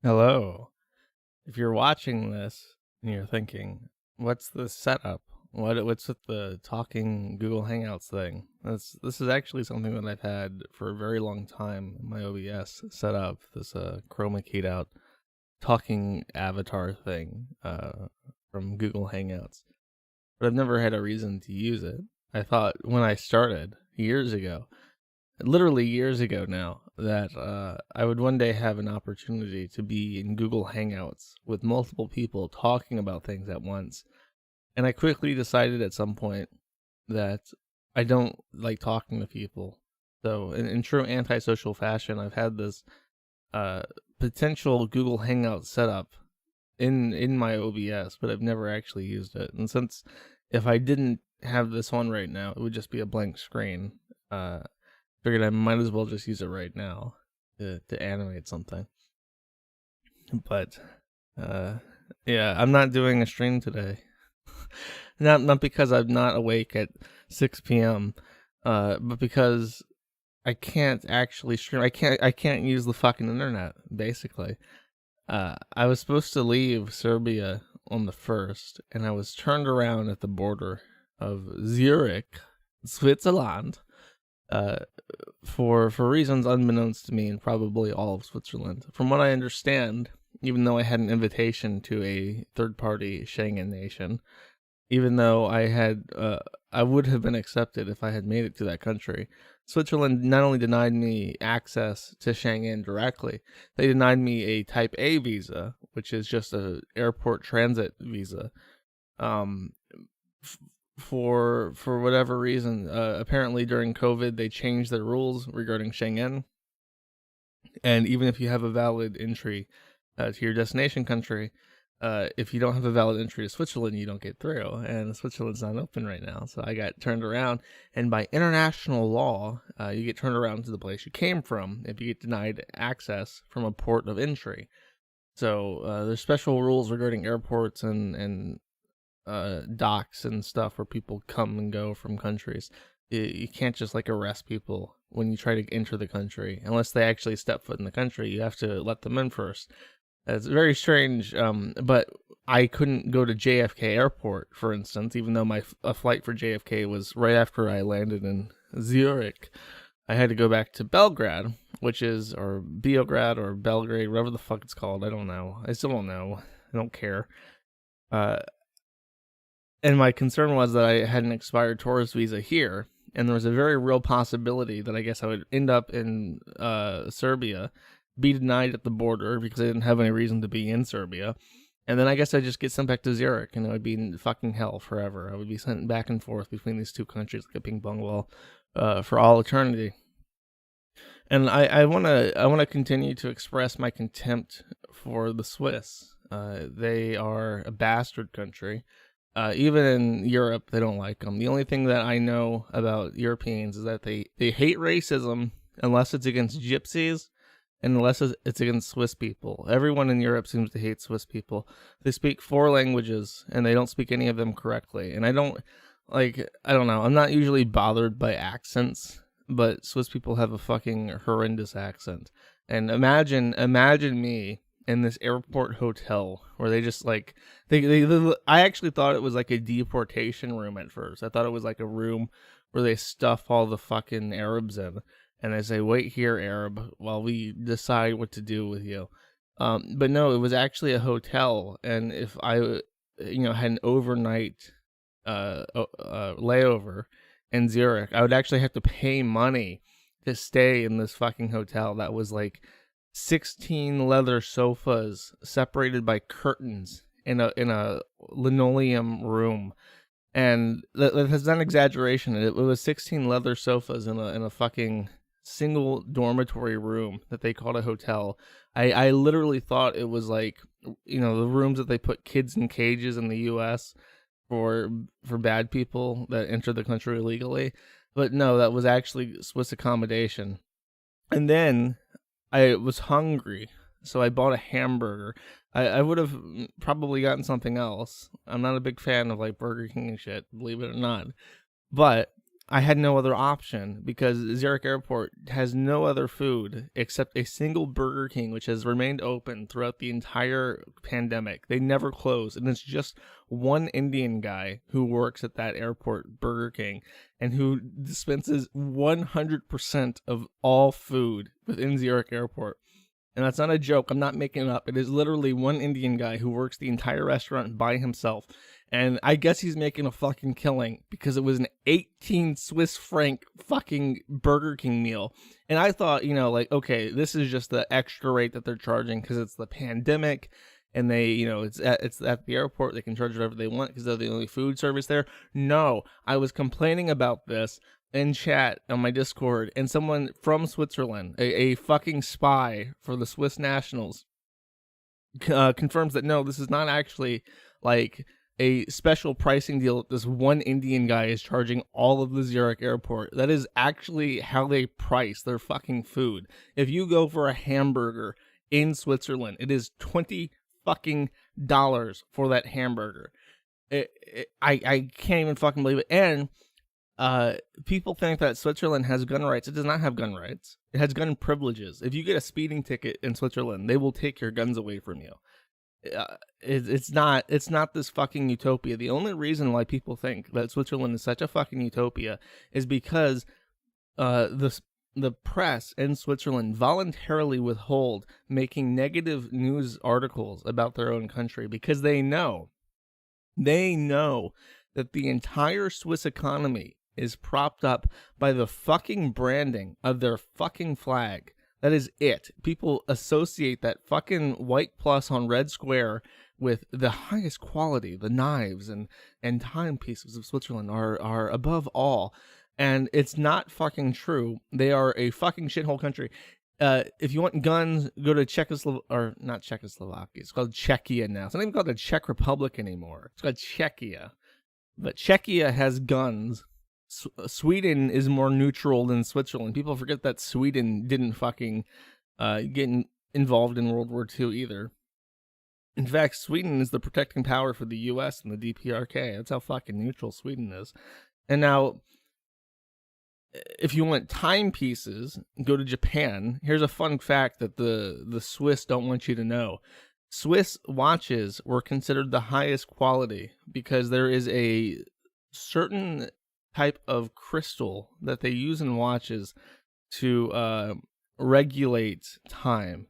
Hello. If you're watching this and you're thinking, what's the setup? What's with the talking Google Hangouts thing? This is actually something that I've had for a very long time in my OBS set up, this chroma keyed out talking avatar thing from Google Hangouts. But I've never had a reason to use it. I thought when I started years ago, literally years ago now, that I would one day have an opportunity to be in Google Hangouts with multiple people talking about things at once. And I quickly decided at some point that I don't like talking to people. So in true antisocial fashion, I've had this potential Google Hangout setup in my OBS, but I've never actually used it. And since if I didn't have this one right now, it would just be a blank screen. Figured I might as well just use it right now to animate something. But yeah, I'm not doing a stream today. not because I'm not awake at 6 p.m. But because I can't actually stream. I can't use the fucking internet, basically. I was supposed to leave Serbia on the 1st, and I was turned around at the border of Zurich, Switzerland, for reasons unbeknownst to me and probably all of Switzerland. From what I understand, even though I had an invitation to a third-party Schengen nation, even though I would have been accepted if I had made it to that country, Switzerland not only denied me access to Schengen directly, they denied me a Type A visa, which is just a airport transit visa. For whatever reason, apparently during COVID, they changed their rules regarding Schengen. And even if you have a valid entry to your destination country, if you don't have a valid entry to Switzerland, you don't get through. And Switzerland's not open right now. So I got turned around. And by international law, you get turned around to the place you came from if you get denied access from a port of entry. So there's special rules regarding airports and docks and stuff where people come and go from countries. You can't just like arrest people when you try to enter the country unless they actually step foot in the country. You have to let them in first. It's very strange, but I couldn't go to JFK Airport, for instance, even though a flight for JFK was right after I landed in Zurich. I had to go back to Belgrade, or Beograd or Belgrade, whatever the fuck it's called. I don't know. I still don't know. I don't care. And my concern was that I had an expired tourist visa here, and there was a very real possibility that I guess I would end up in Serbia, be denied at the border because I didn't have any reason to be in Serbia, and then I guess I'd just get sent back to Zurich, and it would be in fucking hell forever. I would be sent back and forth between these two countries like a ping pong ball for all eternity. And I want to continue to express my contempt for the Swiss. They are a bastard country. Even in Europe, they don't like them. The only thing that I know about Europeans is that they hate racism unless it's against gypsies and unless it's against Swiss people. Everyone in Europe seems to hate Swiss people. They speak 4 languages, and they don't speak any of them correctly. And I don't know. I'm not usually bothered by accents, but Swiss people have a fucking horrendous accent. And imagine me in this airport hotel where they just like I actually thought it was like a deportation room at first. I thought it was like a room where they stuff all the fucking Arabs in and they say, wait here, Arab, while we decide what to do with you. But no, it was actually a hotel, and if I had an overnight layover in Zurich, I would actually have to pay money to stay in this fucking hotel that was like 16 leather sofas separated by curtains in a linoleum room. And that is not an exaggeration. It was 16 leather sofas in a fucking single dormitory room that they called a hotel. I literally thought it was like, the rooms that they put kids in cages in the US for bad people that enter the country illegally. But no, that was actually Swiss accommodation. And then I was hungry, so I bought a hamburger. I would have probably gotten something else. I'm not a big fan of like Burger King and shit, believe it or not. But I had no other option because Zurich Airport has no other food except a single Burger King, which has remained open throughout the entire pandemic. They never close, and it's just one Indian guy who works at that airport, Burger King, and who dispenses 100% of all food within Zurich Airport. And that's not a joke. I'm not making it up. It is literally one Indian guy who works the entire restaurant by himself. And I guess he's making a fucking killing because it was an 18 Swiss franc fucking Burger King meal. And I thought, like, okay, this is just the extra rate that they're charging because it's the pandemic and they, it's at the airport. They can charge whatever they want because they're the only food service there. No, I was complaining about this in chat on my Discord, and someone from Switzerland, a fucking spy for the Swiss nationals, confirms that no, this is not actually like a special pricing deal that this one Indian guy is charging all of the Zurich airport. That is actually how they price their fucking food. If you go for a hamburger in Switzerland, it is $20 fucking for that hamburger. I can't even fucking believe it. And people think that Switzerland has gun rights. It does not have gun rights. It has gun privileges. If you get a speeding ticket in Switzerland, they will take your guns away from you. It's not this fucking utopia. The only reason why people think that Switzerland is such a fucking utopia is because the press in Switzerland voluntarily withhold making negative news articles about their own country because they know that the entire Swiss economy is propped up by the fucking branding of their fucking flag. That is it. People associate that fucking white plus on red square with the highest quality. The knives and timepieces of Switzerland are above all. And it's not fucking true. They are a fucking shithole country. If you want guns, go to not Czechoslovakia. It's called Czechia now. It's not even called the Czech Republic anymore. It's called Czechia. But Czechia has guns. Sweden is more neutral than Switzerland. People forget that Sweden didn't fucking get involved in World War II either. In fact, Sweden is the protecting power for the U.S. and the DPRK. That's how fucking neutral Sweden is. And now, if you want timepieces, go to Japan. Here's a fun fact that the Swiss don't want you to know. Swiss watches were considered the highest quality because there is a certain type of crystal that they use in watches to regulate time.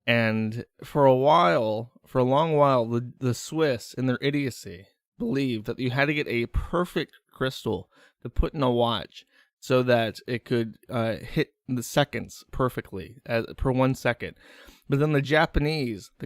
And for a long while, the Swiss, in their idiocy, believed that you had to get a perfect crystal to put in a watch so that it could hit the seconds perfectly per 1 second. But then the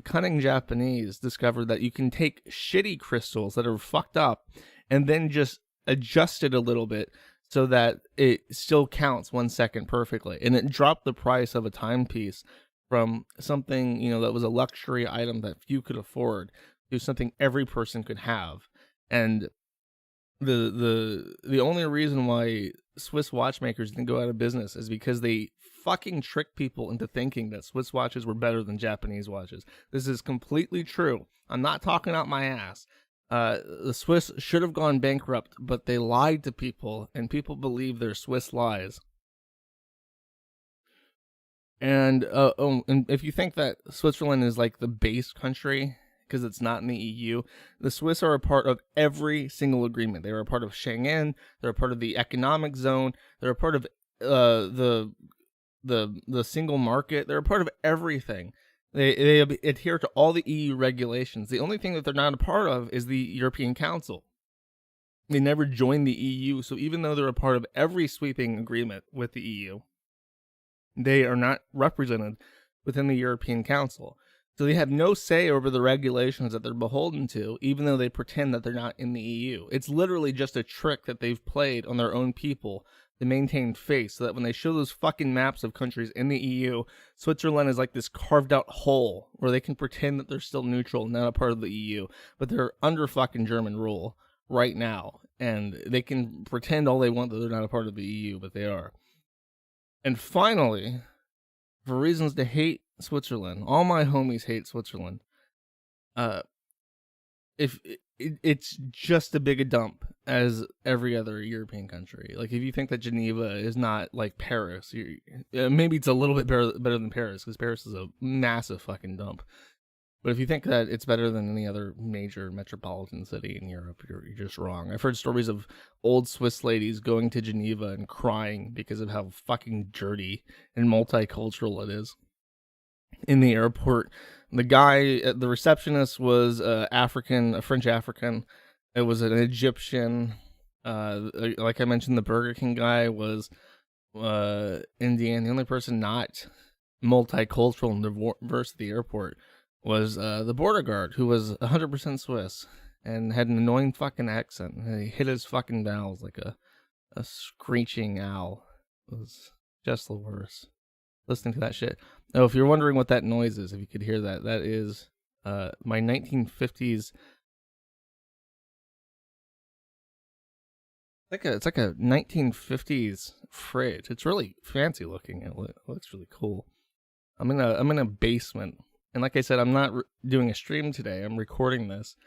cunning Japanese, discovered that you can take shitty crystals that are fucked up and then just adjust it a little bit so that it still counts 1 second perfectly. And it dropped the price of a timepiece from something, that was a luxury item that few could afford to something every person could have. And the only reason why Swiss watchmakers didn't go out of business is because they fucking tricked people into thinking that Swiss watches were better than Japanese watches. This is completely true. I'm not talking out my ass. The Swiss should have gone bankrupt, but they lied to people, and people believe their Swiss lies. And and if you think that Switzerland is like the base country because it's not in the EU, the Swiss are a part of every single agreement. They are a part of Schengen. They're a part of the economic zone. They're a part of the single market. They're a part of everything. They adhere to all the EU regulations. The only thing that they're not a part of is the European Council. They never joined the EU, so even though they're a part of every sweeping agreement with the EU, they are not represented within the European Council. So they have no say over the regulations that they're beholden to, even though they pretend that they're not in the EU. It's literally just a trick that they've played on their own people to maintain face, so that when they show those fucking maps of countries in the EU, Switzerland is like this carved out hole where they can pretend that they're still neutral, not a part of the EU, but they're under fucking German rule right now. And they can pretend all they want that they're not a part of the EU, but they are. And finally, for reasons to hate Switzerland, all my homies hate Switzerland. If it's just as big a dump as every other European country. Like, if you think that Geneva is not like Paris, maybe it's a little bit better than Paris, because Paris is a massive fucking dump. But if you think that it's better than any other major metropolitan city in Europe, you're just wrong. I've heard stories of old Swiss ladies going to Geneva and crying because of how fucking dirty and multicultural it is. In the airport, the guy, the receptionist, was a French African. It was an Egyptian. Like I mentioned, the Burger King guy was Indian. The only person not multicultural and diverse at the airport was the border guard, who was 100% Swiss and had an annoying fucking accent. And he hit his fucking vowels like a screeching owl. It was just the worst. Listening to that shit. Oh, if you're wondering what that noise is, if you could hear that, that is my 1950s. It's like a 1950s fridge. It's really fancy looking. It looks really cool. I'm in a basement. And like I said, I'm not doing a stream today. I'm recording this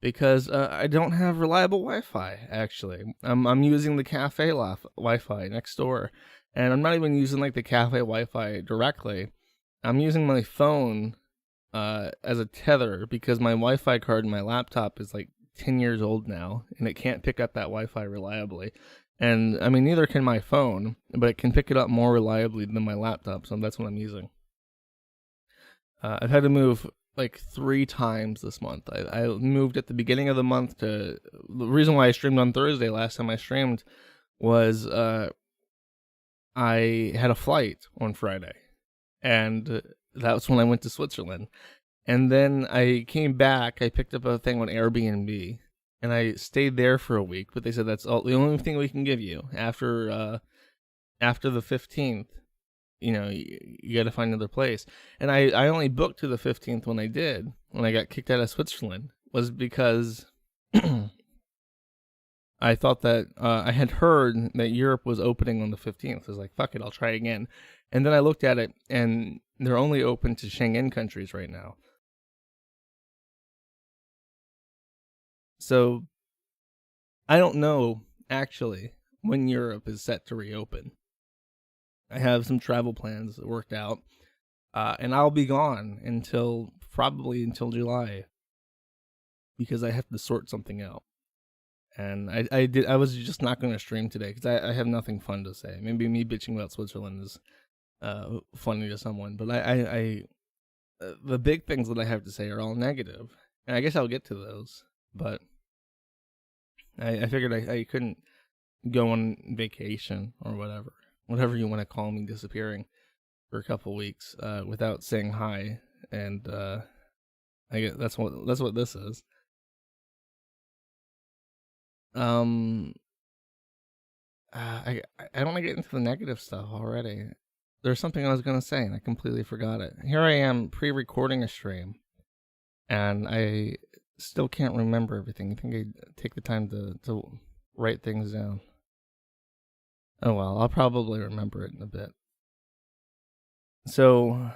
because I don't have reliable Wi-Fi, actually. I'm using the cafe Wi-Fi next door. And I'm not even using like the cafe Wi-Fi directly. I'm using my phone as a tether because my Wi-Fi card in my laptop is like 10 years old now. And it can't pick up that Wi-Fi reliably. And I mean, neither can my phone, but it can pick it up more reliably than my laptop. So that's what I'm using. I've had to move like 3 times this month. I moved at the beginning of the month the reason why I streamed on Thursday last time I streamed was I had a flight on Friday, and that's when I went to Switzerland. And then I came back, I picked up a thing on Airbnb, and I stayed there for a week, but they said that's the only thing we can give you after the 15th. You got to find another place. And I only booked to the 15th when I got kicked out of Switzerland, was because I thought that I had heard that Europe was opening on the 15th. I was like, fuck it, I'll try again. And then I looked at it, and they're only open to Schengen countries right now. So I don't know, actually, when Europe is set to reopen. I have some travel plans worked out, and I'll be gone probably until July, because I have to sort something out. And I was just not going to stream today because I have nothing fun to say. Maybe me bitching about Switzerland is funny to someone, but the big things that I have to say are all negative, and I guess I'll get to those. But I figured I couldn't go on vacation or whatever you want to call me, disappearing for a couple weeks without saying hi, and I guess that's what this is. I don't want to get into the negative stuff already. There's something I was gonna say and I completely forgot it. Here I am pre-recording a stream, and I still can't remember everything. I think I'd take the time to write things down. Oh well, I'll probably remember it in a bit. So,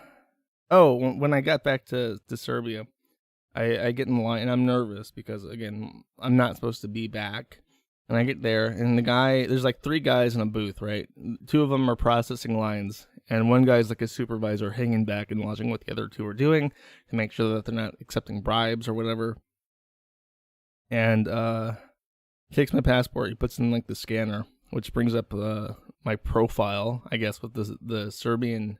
when I got back to Serbia, I get in line, and I'm nervous because, again, I'm not supposed to be back. And I get there, and there's like 3 guys in a booth, right? 2 of them are processing lines, and one guy's like a supervisor hanging back and watching what the other 2 are doing to make sure that they're not accepting bribes or whatever. And he takes my passport, he puts in like the scanner, which brings up my profile, I guess, with the Serbian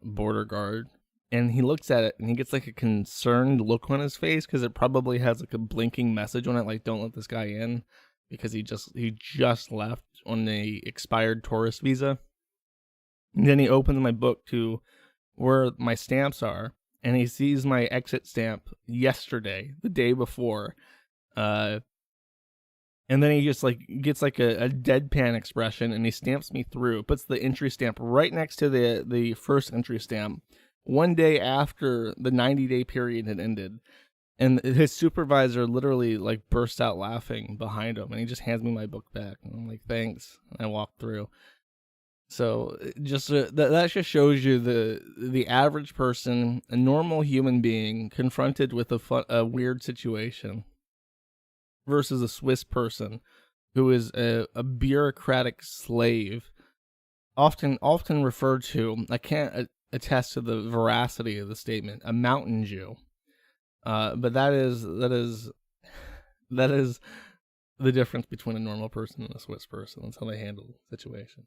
border guard. And he looks at it, and he gets like a concerned look on his face because it probably has like a blinking message on it, like "Don't let this guy in," because he just left on the expired tourist visa. And then he opens my book to where my stamps are, and he sees my exit stamp yesterday, the day before. And then he just like gets like a deadpan expression, and he stamps me through. Puts the entry stamp right next to the first entry stamp, one day after the 90-day period had ended. And his supervisor literally like bursts out laughing behind him, and he just hands me my book back. And I'm like, thanks. And I walk through. So just that just shows you the average person, a normal human being, confronted with a weird situation versus a Swiss person who is a bureaucratic slave, often referred to. I can't attest to the veracity of the statement, a mountain Jew. But that is the difference between a normal person and a Swiss person. That's how they handle situations.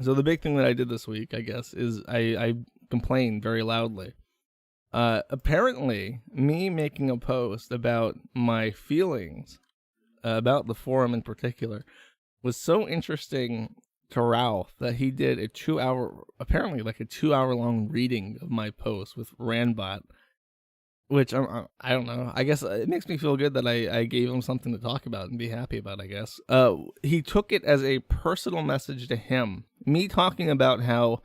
So the big thing that I did this week, I guess, is I complained very loudly. Apparently, me making a post about my feelings about the forum in particular was so interesting to Ralph that he did apparently like a 2 hour long reading of my post with Randbot, which I don't know. I guess it makes me feel good that I gave him something to talk about and be happy about, I guess. He took it as a personal message to him. Me talking about how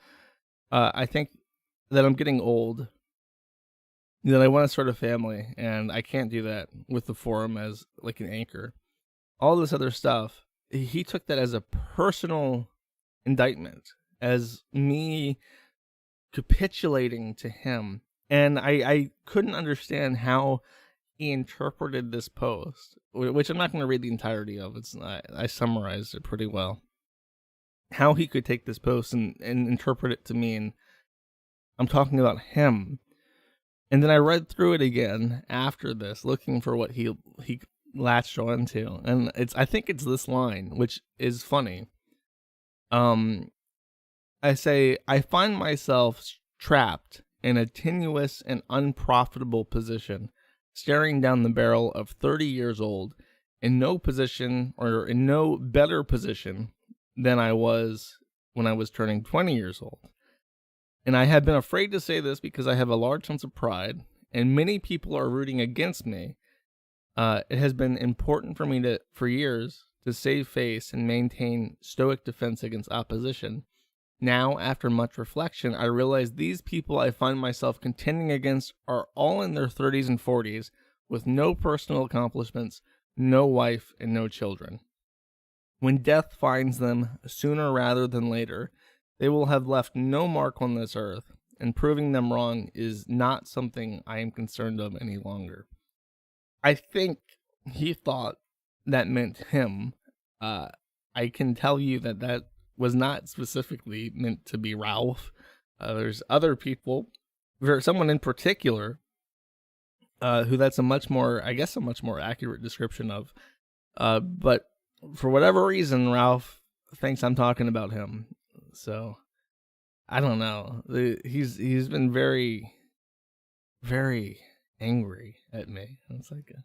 I think that I'm getting old, that I want to start a family, and I can't do that with the forum as like an anchor. All this other stuff, he took that as a personal indictment, as me capitulating to him. And I couldn't understand how he interpreted this post, which I'm not going to read the entirety of. I summarized it pretty well. How he could take this post and interpret it to mean I'm talking about him. And then I read through it again after this, looking for what he latched onto. And I think it's this line, which is funny. I say, I find myself trapped in a tenuous and unprofitable position, staring down the barrel of 30 years old, in no position or in no better position than I was when I was turning 20 years old. And I have been afraid to say this because I have a large sense of pride, and many people are rooting against me. It has been important for me for years to save face and maintain stoic defense against opposition. Now, after much reflection, I realize these people I find myself contending against are all in their 30s and 40s, with no personal accomplishments, no wife, and no children. When death finds them, sooner rather than later, they will have left no mark on this earth, and proving them wrong is not something I am concerned of any longer. I think he thought that meant him. I can tell you that was not specifically meant to be Ralph. There's other people, someone in particular, who that's a much more accurate description of. But for whatever reason, Ralph thinks I'm talking about him. So I don't know. He's been very, very angry at me. It's like,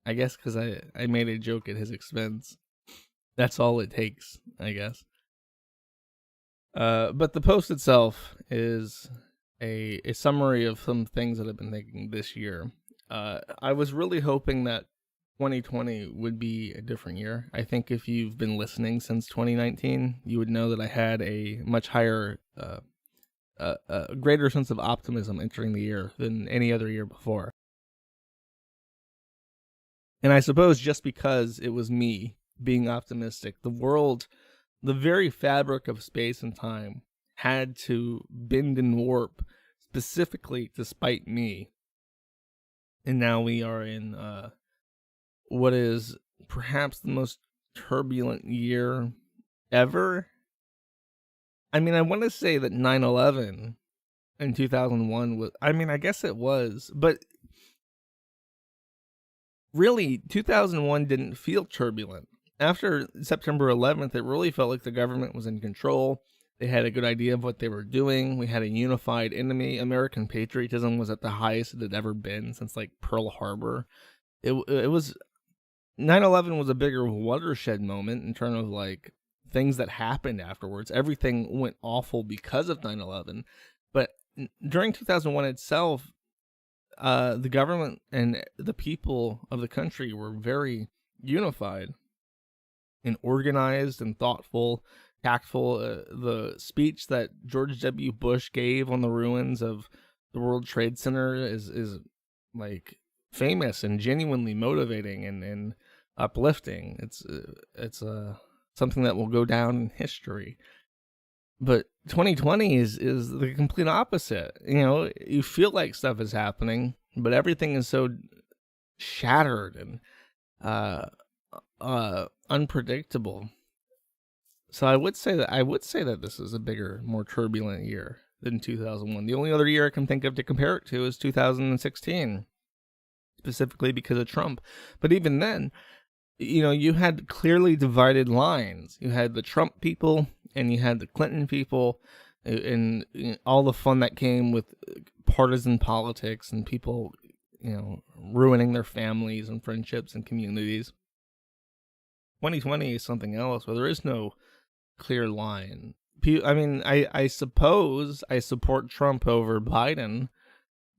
I guess because I made a joke at his expense. That's all it takes, I guess. But the post itself is a summary of some things that I've been thinking this year. I was really hoping that 2020 would be a different year. I think if you've been listening since 2019, you would know that I had a much higher, a greater sense of optimism entering the year than any other year before. And I suppose just because it was me being optimistic, the world, the very fabric of space and time, had to bend and warp specifically to spite me. And now we are in what is perhaps the most turbulent year ever. I mean, I want to say that 9/11 in 2001 was, I mean, I guess it was, but really 2001 didn't feel turbulent. After September 11th, it really felt like the government was in control. They had a good idea of what they were doing. We had a unified enemy. American patriotism was at the highest it had ever been since like Pearl Harbor. It was 9/11 was a bigger watershed moment in terms of like things that happened afterwards. Everything went awful because of 9/11. But during 2001 itself, the government and the people of the country were very unified and organized and thoughtful, tactful. The speech that George W. Bush gave on the ruins of the World Trade Center is like famous and genuinely motivating and uplifting. It's something that will go down in history. But 2020 is the complete opposite. You feel like stuff is happening, but everything is so shattered and unpredictable. So I would say that this is a bigger, more turbulent year than 2001. The only other year I can think of to compare it to is 2016, specifically because of Trump. But even then, you had clearly divided lines. You had the Trump people and you had the Clinton people, and all the fun that came with partisan politics and people, ruining their families and friendships and communities. 2020 is something else where there is no clear line. I mean, I suppose I support Trump over Biden,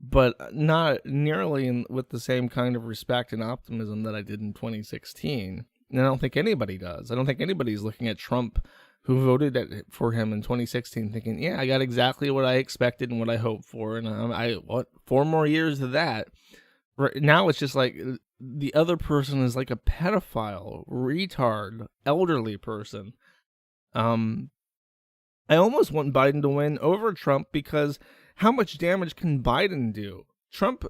but not nearly with the same kind of respect and optimism that I did in 2016. And I don't think anybody does. I don't think anybody's looking at Trump who voted for him in 2016 thinking, yeah, I got exactly what I expected and what I hoped for. And 4 more years of that. Right now it's just like the other person is like a pedophile, retard, elderly person. I almost want Biden to win over Trump because how much damage can Biden do? Trump,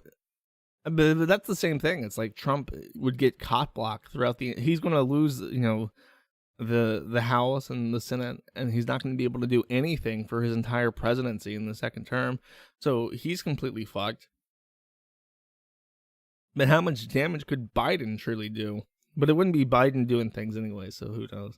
but that's the same thing. It's like Trump would get cop blocked throughout he's going to lose, the House and the Senate, and he's not going to be able to do anything for his entire presidency in the second term. So he's completely fucked. But how much damage could Biden truly do? But it wouldn't be Biden doing things anyway, so who knows?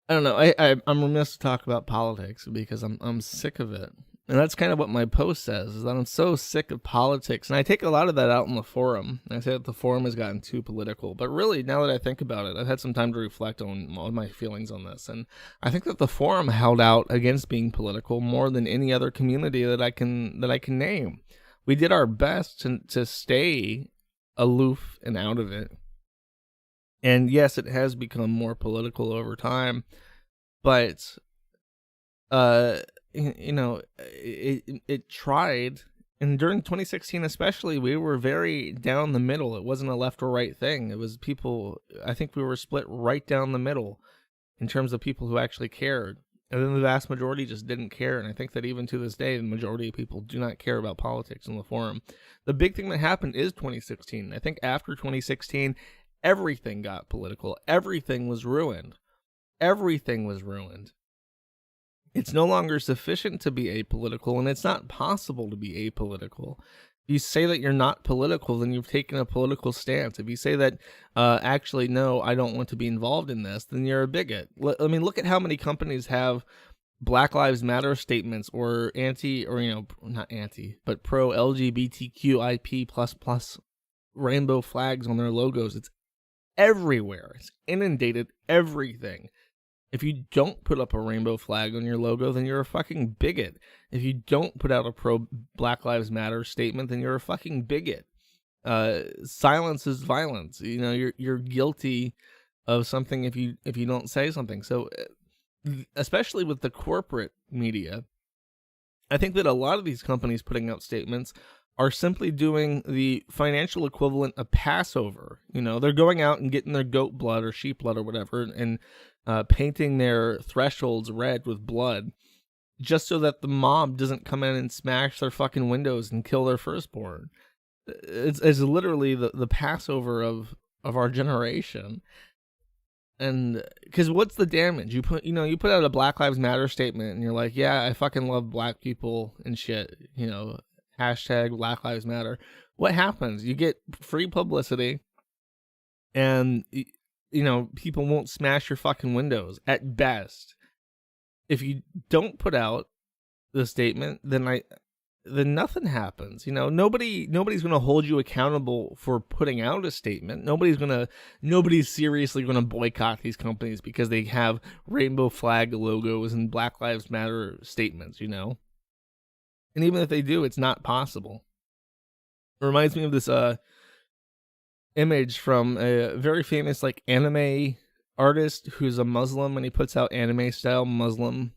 I don't know. I'm remiss to talk about politics because I'm sick of it. And that's kind of what my post says, is that I'm so sick of politics. And I take a lot of that out in the forum. I say that the forum has gotten too political. But really, now that I think about it, I've had some time to reflect on my feelings on this. And I think that the forum held out against being political more than any other community that I can name. We did our best to stay aloof and out of it. And yes, it has become more political over time. But it tried, and during 2016 especially, we were very down the middle. It wasn't a left or right thing. It was people, I think we were split right down the middle in terms of people who actually cared. And then the vast majority just didn't care, and I think that even to this day, the majority of people do not care about politics in the forum. The big thing that happened is 2016. I think after 2016, everything got political. Everything was ruined. Everything was ruined. It's no longer sufficient to be apolitical, and it's not possible to be apolitical. If you say that you're not political, then you've taken a political stance. If you say that, actually, no, I don't want to be involved in this, then you're a bigot. I mean, look at how many companies have Black Lives Matter statements or not anti, but pro LGBTQIP++ rainbow flags on their logos. It's everywhere. It's inundated everything. If you don't put up a rainbow flag on your logo, then you're a fucking bigot. If you don't put out a pro Black Lives Matter statement, then you're a fucking bigot. Silence is violence. You're guilty of something if you don't say something. So, especially with the corporate media, I think that a lot of these companies putting out statements are simply doing the financial equivalent of Passover. They're going out and getting their goat blood or sheep blood or whatever, and painting their thresholds red with blood, just so that the mob doesn't come in and smash their fucking windows and kill their firstborn. It's literally the Passover of our generation. And because what's the damage? You put out a Black Lives Matter statement, and you're like, yeah, I fucking love black people and shit. Hashtag Black Lives Matter. What happens? You get free publicity, and people won't smash your fucking windows at best. If you don't put out the statement, then nothing happens. Nobody's going to hold you accountable for putting out a statement. Nobody's seriously going to boycott these companies because they have rainbow flag logos and Black Lives Matter statements, And even if they do, it's not possible. It reminds me of this image from a very famous anime artist who's a Muslim, and he puts out anime style Muslim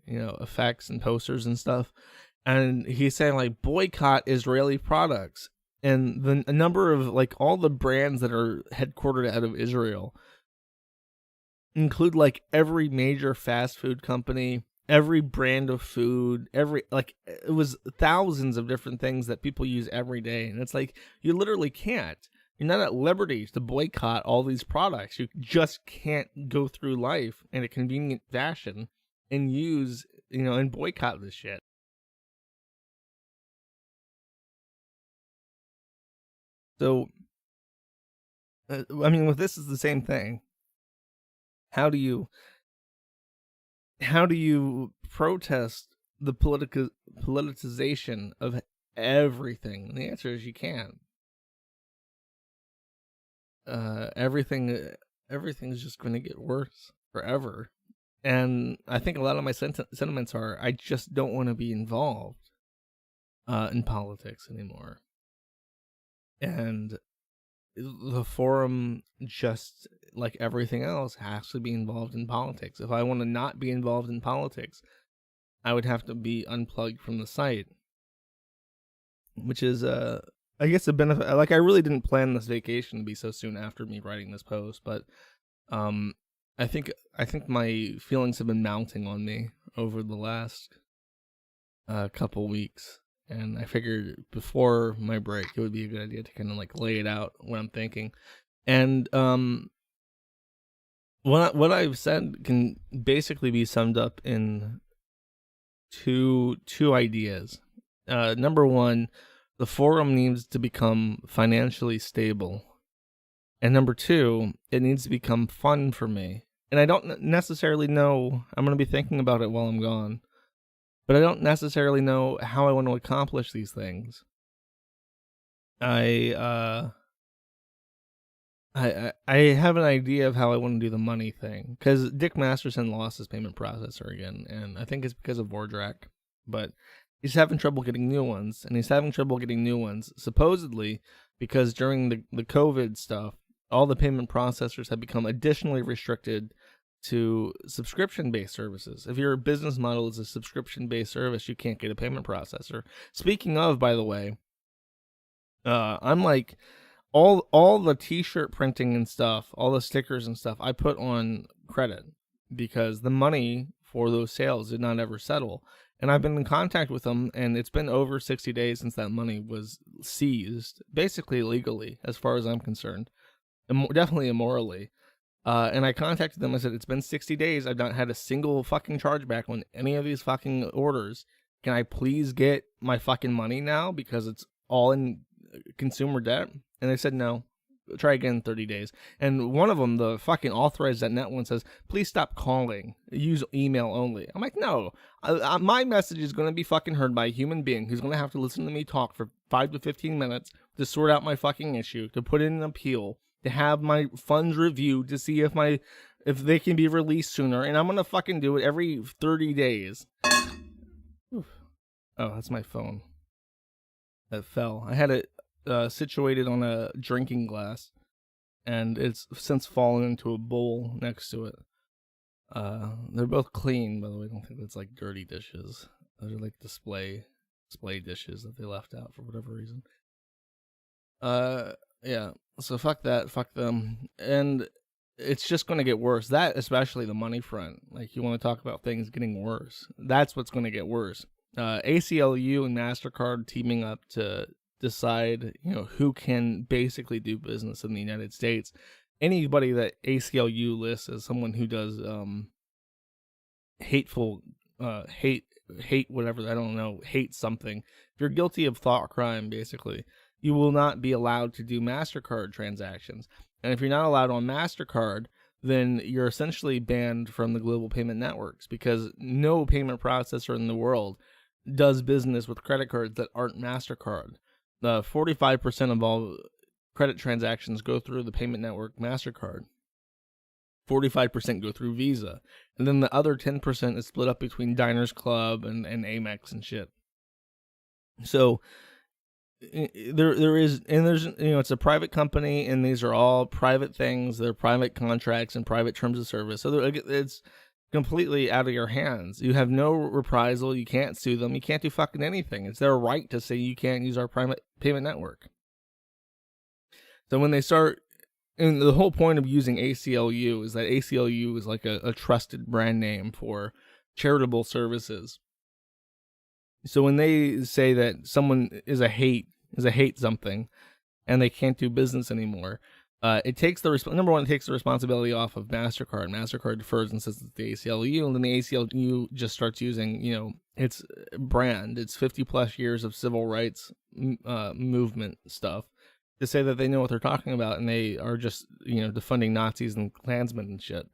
effects and posters and stuff, and he's saying boycott Israeli products, and a number of all the brands that are headquartered out of Israel include like every major fast food company, every brand of food, it was thousands of different things that people use every day. And it's like, you literally can't. You're not at liberty to boycott all these products. You just can't go through life in a convenient fashion and use, and boycott this shit. So, I mean, with this is the same thing. How do you protest the politicization of everything? And the answer is you can't. Everything's just going to get worse forever. And I think a lot of my sentiments are, I just don't want to be involved in politics anymore. And the forum, just like everything else, has to be involved in politics. If I want to not be involved in politics, I would have to be unplugged from the site, which is I guess a benefit. Like, I really didn't plan this vacation to be so soon after me writing this post, but I think my feelings have been mounting on me over the last couple weeks, and I figured before my break it would be a good idea to kind of like lay it out what I'm thinking. And what I've said can basically be summed up in two ideas. Number one, the forum needs to become financially stable. And number two, it needs to become fun for me. And I don't necessarily know, I'm going to be thinking about it while I'm gone, but I don't necessarily know how I want to accomplish these things. I have an idea of how I want to do the money thing, because Dick Masterson lost his payment processor again, and I think it's because of Vordrak, but he's having trouble getting new ones, and he's having trouble getting new ones supposedly because during the COVID stuff, all the payment processors have become additionally restricted to subscription-based services. If your business model is a subscription-based service, you can't get a payment processor. Speaking of, by the way, I'm like, all the t-shirt printing and stuff, all the stickers and stuff, I put on credit because the money for those sales did not ever settle. And I've been in contact with them, and it's been over 60 days since that money was seized, basically illegally, as far as I'm concerned. Definitely immorally. And I contacted them. I said, it's been 60 days. I've not had a single fucking chargeback on any of these fucking orders. Can I please get my fucking money now? Because it's all in consumer debt. And they said, no. Try again in 30 days. And one of them, the fucking authorized.net one, says, please stop calling. Use email only. I'm like, no. My message is going to be fucking heard by a human being who's going to have to listen to me talk for 5 to 15 minutes to sort out my fucking issue, to put in an appeal, to have my funds reviewed to see if they can be released sooner, and I'm gonna fucking do it every 30 days. Oof. Oh, that's my phone. That fell. I had it situated on a drinking glass, and it's since fallen into a bowl next to it. They're both clean, by the way. I don't think that's like dirty dishes. Those are like display dishes that they left out for whatever reason. Yeah, so fuck that, fuck them, and it's just going to get worse. That, especially the money front, like, you want to talk about things getting worse, that's what's going to get worse. ACLU and MasterCard teaming up to decide, who can basically do business in the United States. Anybody that ACLU lists as someone who does hateful, hate whatever, I don't know, hate something, if you're guilty of thought crime, basically, you will not be allowed to do MasterCard transactions. And if you're not allowed on MasterCard, then you're essentially banned from the global payment networks, because no payment processor in the world does business with credit cards that aren't MasterCard. 45% of all credit transactions go through the payment network MasterCard. 45% go through Visa. And then the other 10% is split up between Diners Club and Amex and shit. So there is, and there's, it's a private company, and these are all private things. They're private contracts and private terms of service. So it's completely out of your hands. You have no reprisal. You can't sue them. You can't do fucking anything. It's their right to say you can't use our private payment network. So when they start And the whole point of using ACLU is that ACLU is like a trusted brand name for charitable services. So when they say that someone is a hate something, and they can't do business anymore, it takes the number one, it takes the responsibility off of MasterCard. MasterCard defers and says it's the ACLU, and then the ACLU just starts using, its brand, its 50 plus years of civil rights movement stuff to say that they know what they're talking about, and they are just, defunding Nazis and Klansmen and shit.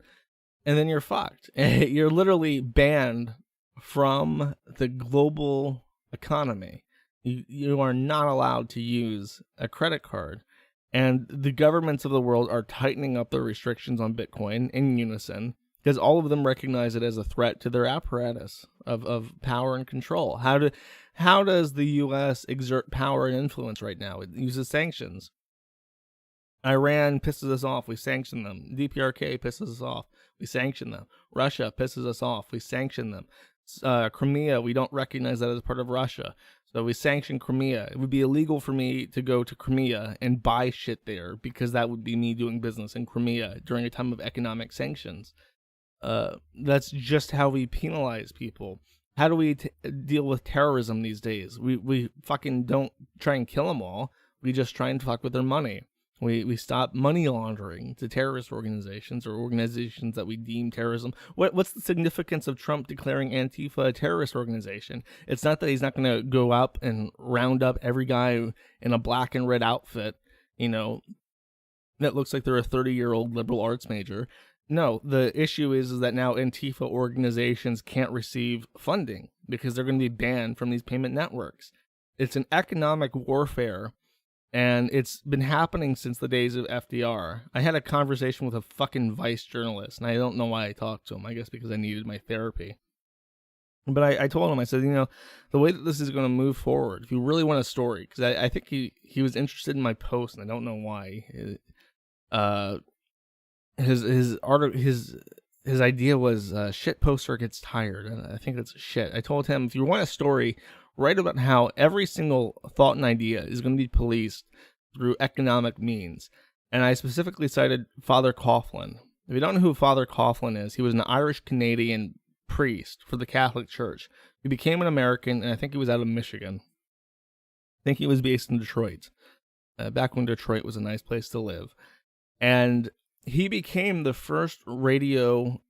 And then you're fucked. You're literally banned from the global economy. You are not allowed to use a credit card. And the governments of the world are tightening up their restrictions on Bitcoin in unison because all of them recognize it as a threat to their apparatus of power and control. How does the U.S. exert power and influence right now? It uses sanctions. Iran pisses us off, we sanction them. DPRK pisses us off, we sanction them. Russia pisses us off, we sanction them. Crimea, we don't recognize that as part of Russia, so we sanction Crimea. It would be illegal for me to go to Crimea and buy shit there because that would be me doing business in Crimea during a time of economic sanctions. That's just how we penalize people. How do we deal with terrorism these days? We fucking don't try and kill them all. We just try and fuck with their money. We stop money laundering to terrorist organizations or organizations that we deem terrorism. What's the significance of Trump declaring Antifa a terrorist organization? It's not that he's not going to go up and round up every guy in a black and red outfit, that looks like they're a 30-year-old liberal arts major. No, the issue is that now Antifa organizations can't receive funding because they're going to be banned from these payment networks. It's an economic warfare. And it's been happening since the days of FDR. I had a conversation with a fucking Vice journalist, and I don't know why I talked to him. I guess because I needed my therapy. But I told him, I said, the way that this is going to move forward, if you really want a story, because I think he was interested in my post, and I don't know why. His idea was shit poster gets tired, and I think that's shit. I told him, if you want a story, write about how every single thought and idea is going to be policed through economic means. And I specifically cited Father Coughlin. If you don't know who Father Coughlin is, he was an Irish-Canadian priest for the Catholic Church. He became an American, and I think he was out of Michigan. I think he was based in Detroit, back when Detroit was a nice place to live. And he became the first radio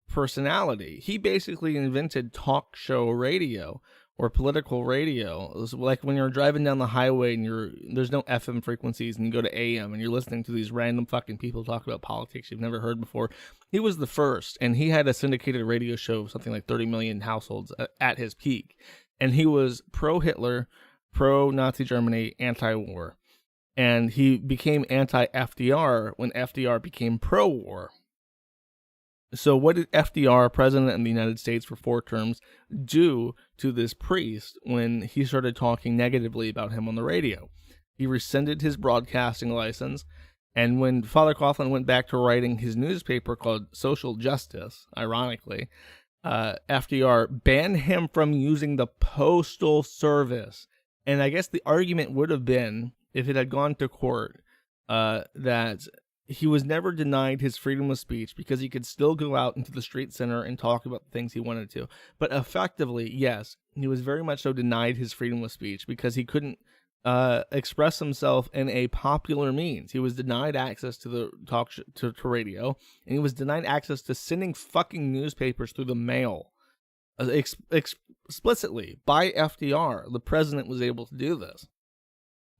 personality. He basically invented talk show radio, or political radio. It was like when you're driving down the highway and there's no FM frequencies and you go to AM and you're listening to these random fucking people talk about politics you've never heard before. He was the first, and he had a syndicated radio show of something like 30 million households at his peak. And he was pro-Hitler, pro-Nazi Germany, anti-war. And he became anti-FDR when FDR became pro-war. So what did FDR, president of the United States for 4 terms, do to this priest when he started talking negatively about him on the radio? He rescinded his broadcasting license, and when Father Coughlin went back to writing his newspaper called Social Justice, ironically, FDR banned him from using the postal service. And I guess the argument would have been, if it had gone to court, that he was never denied his freedom of speech because he could still go out into the street center and talk about the things he wanted to. But effectively, yes, he was very much so denied his freedom of speech because he couldn't express himself in a popular means. He was denied access to the to radio, and he was denied access to sending fucking newspapers through the mail. Explicitly, by FDR, the president was able to do this.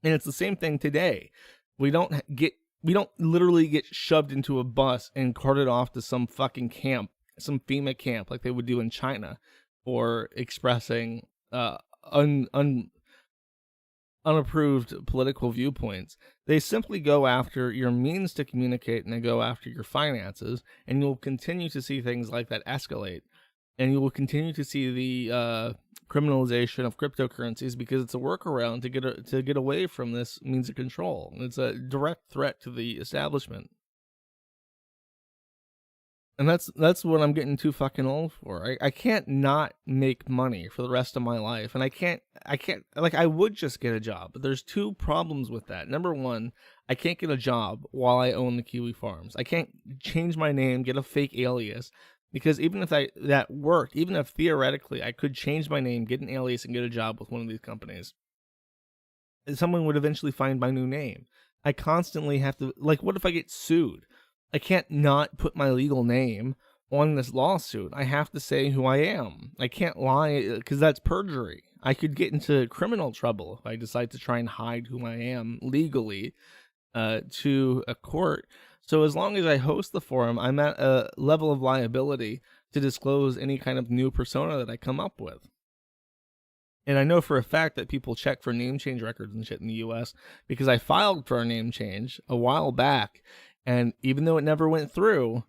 And it's the same thing today. We don't literally get shoved into a bus and carted off to some fucking camp, some FEMA camp like they would do in China, for expressing unapproved political viewpoints. They simply go after your means to communicate, and they go after your finances, and you'll continue to see things like that escalate. And you will continue to see the criminalization of cryptocurrencies because it's a workaround to get away from this means of control. It's a direct threat to the establishment. And that's what I'm getting too fucking old for. I can't not make money for the rest of my life. And I can't like I would just get a job, but there's two problems with that. Number one, I can't get a job while I own the Kiwi farms. I can't change my name, get a fake alias, because even if that worked, even if theoretically I could change my name, get an alias, and get a job with one of these companies, someone would eventually find my new name. I constantly have to, like, what if I get sued? I can't not put my legal name on this lawsuit. I have to say who I am. I can't lie because that's perjury. I could get into criminal trouble if I decide to try and hide who I am legally to a court. So as long as I host the forum, I'm at a level of liability to disclose any kind of new persona that I come up with. And I know for a fact that people check for name change records and shit in the US because I filed for a name change a while back. And even though it never went through,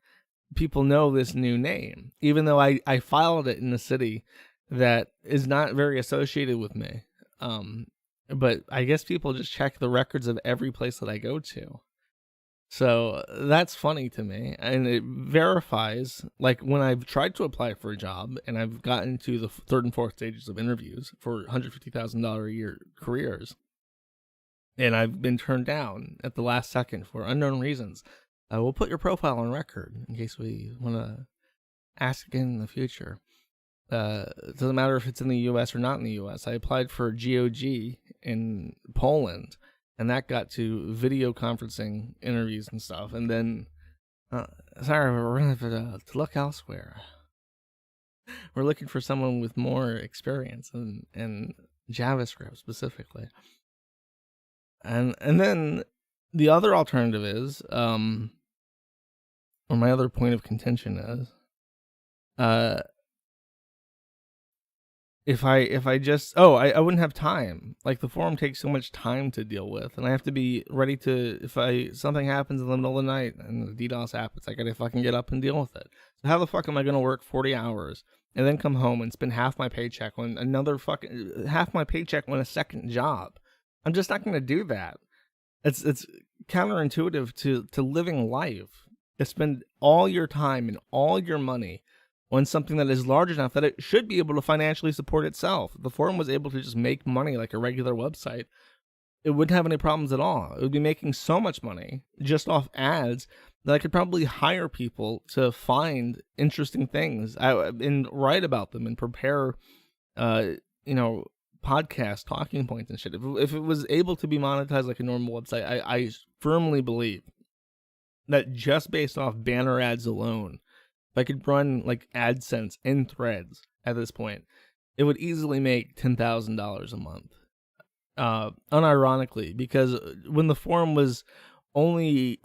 people know this new name. Even though I filed it in a city that is not very associated with me. But I guess people just check the records of every place that I go to. So that's funny to me, and it verifies, like, when I've tried to apply for a job and I've gotten to the third and fourth stages of interviews for $150,000 a year careers, and I've been turned down at the last second for unknown reasons. We'll put your profile on record in case we want to ask again in the future. It doesn't matter if it's in the U.S. or not in the U.S. I applied for GOG in Poland, and that got to video conferencing interviews and stuff. And then, sorry, we're going to have to look elsewhere. We're looking for someone with more experience in JavaScript specifically. And then the other alternative is, or my other point of contention is, if I just, I wouldn't have time. Like, the forum takes so much time to deal with, and I have to be ready to, if something happens in the middle of the night and the DDoS happens, I gotta fucking get up and deal with it. So how the fuck am I gonna work 40 hours and then come home and spend half my paycheck on a second job? I'm just not gonna do that. It's counterintuitive to living life, to spend all your time and all your money on something that is large enough that it should be able to financially support itself. If the forum was able to just make money like a regular website, it wouldn't have any problems at all. It would be making so much money just off ads that I could probably hire people to find interesting things and write about them and prepare, podcast talking points and shit. If it was able to be monetized like a normal website, I firmly believe that just based off banner ads alone, if I could run like AdSense in Threads at this point, it would easily make $10,000 a month. Unironically, because when the forum was only,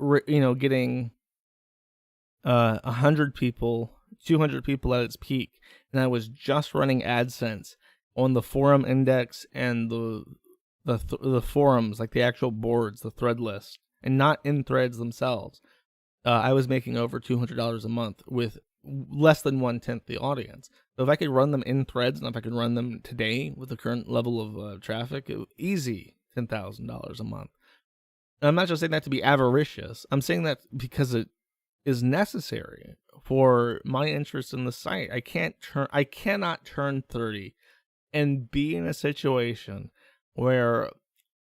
getting 100 people, 200 people at its peak, and I was just running AdSense on the forum index and the forums, like the actual boards, the thread list, and not in threads themselves. I was making over $200 a month with less than 1/10 the audience. So if I could run them in threads, and if I could run them today with the current level of traffic, easy $10,000 a month. And I'm not just saying that to be avaricious. I'm saying that because it is necessary for my interest in the site. I cannot turn 30 and be in a situation where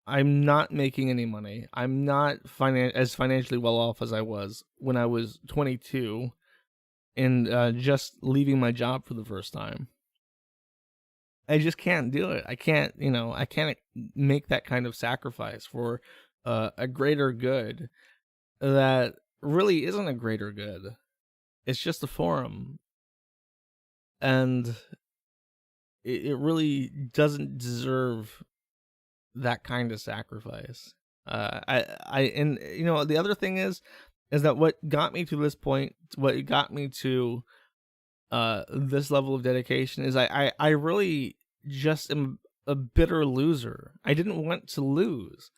I'm not making any money. I'm not as financially well off as I was when I was 22 and just leaving my job for the first time. I just can't do it. I can't make that kind of sacrifice for a greater good that really isn't a greater good. It's just a forum. And it really doesn't deserve that kind of sacrifice. The other thing is that what got me to this point, what got me to this level of dedication is I really just am a bitter loser. I didn't want to lose.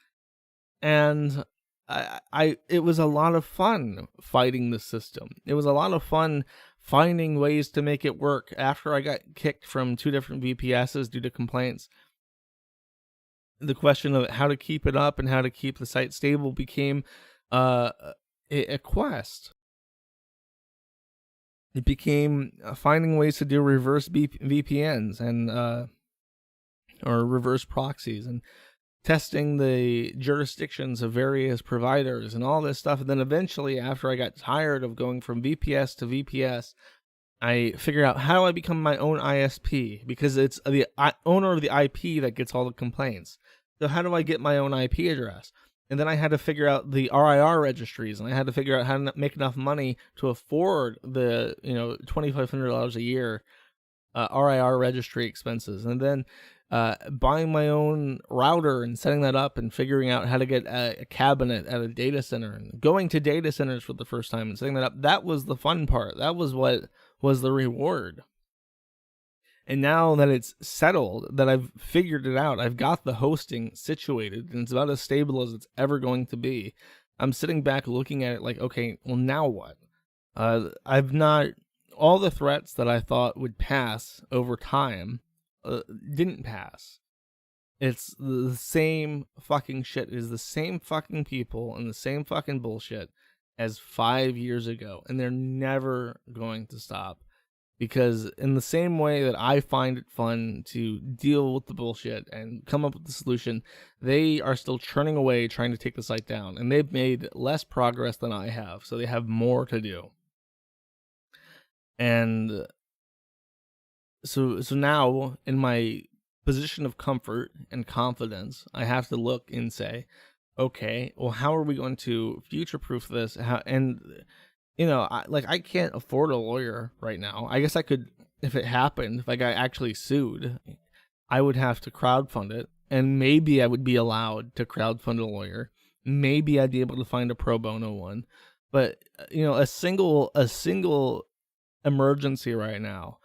And it was a lot of fun fighting the system. It was a lot of fun finding ways to make it work after I got kicked from 2 different VPSs due to complaints. The question of how to keep it up and how to keep the site stable became a quest. it became finding ways to do reverse VPNs and or reverse proxies, and testing the jurisdictions of various providers and all this stuff. And then eventually, after I got tired of going from VPS to VPS, I figured out, how do I become my own ISP? Because it's the owner of the IP that gets all the complaints. So how do I get my own IP address? And then I had to figure out the RIR registries, and I had to figure out how to make enough money to afford the $2,500 a year RIR registry expenses, and then buying my own router and setting that up, and figuring out how to get a cabinet at a data center, and going to data centers for the first time and setting that up. That was the fun part. That was what was the reward. And now that it's settled, that I've figured it out, I've got the hosting situated, and it's about as stable as it's ever going to be, I'm sitting back looking at it like, okay, well, now what? I've not... All the threats that I thought would pass over time didn't pass. It's the same fucking shit. It is the same fucking people and the same fucking bullshit as 5 years ago. And they're never going to stop. Because in the same way that I find it fun to deal with the bullshit and come up with the solution, they are still churning away trying to take the site down. And they've made less progress than I have. So they have more to do. And so now, in my position of comfort and confidence, I have to look and say, okay, well, how are we going to future-proof this? I can't afford a lawyer right now. I guess I could, if it happened, if I got actually sued, I would have to crowdfund it, and maybe I would be allowed to crowdfund a lawyer. Maybe I'd be able to find a pro bono one. But, a single emergency right now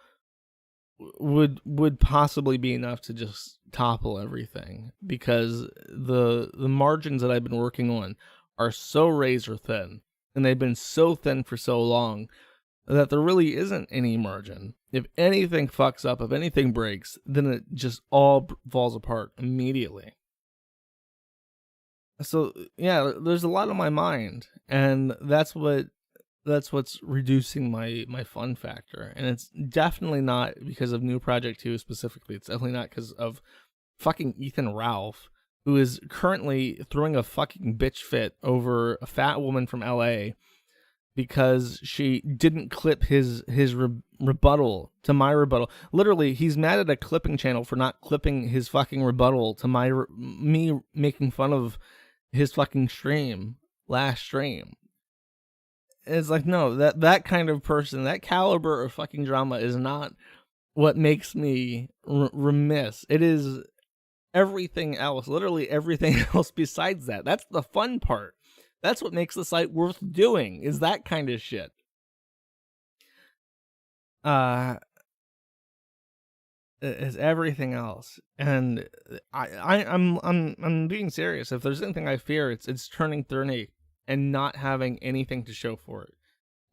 would possibly be enough to just topple everything, because the margins that I've been working on are so razor thin, and they've been so thin for so long that there really isn't any margin. If anything fucks up, if anything breaks, then it just all falls apart immediately. So yeah, there's a lot on my mind, and that's what's reducing my fun factor. And it's definitely not because of New Project 2 specifically. It's definitely not because of fucking Ethan Ralph, who is currently throwing a fucking bitch fit over a fat woman from LA because she didn't clip his rebuttal to my rebuttal. Literally, he's mad at a clipping channel for not clipping his fucking rebuttal to me making fun of his fucking last stream. It's like, no, that kind of person, that caliber of fucking drama is not what makes me remiss. It is everything else, literally everything else besides that. That's the fun part. That's what makes the site worth doing, is that kind of shit. Is everything else. And I'm being serious. If there's anything I fear, it's turning 30 and not having anything to show for it,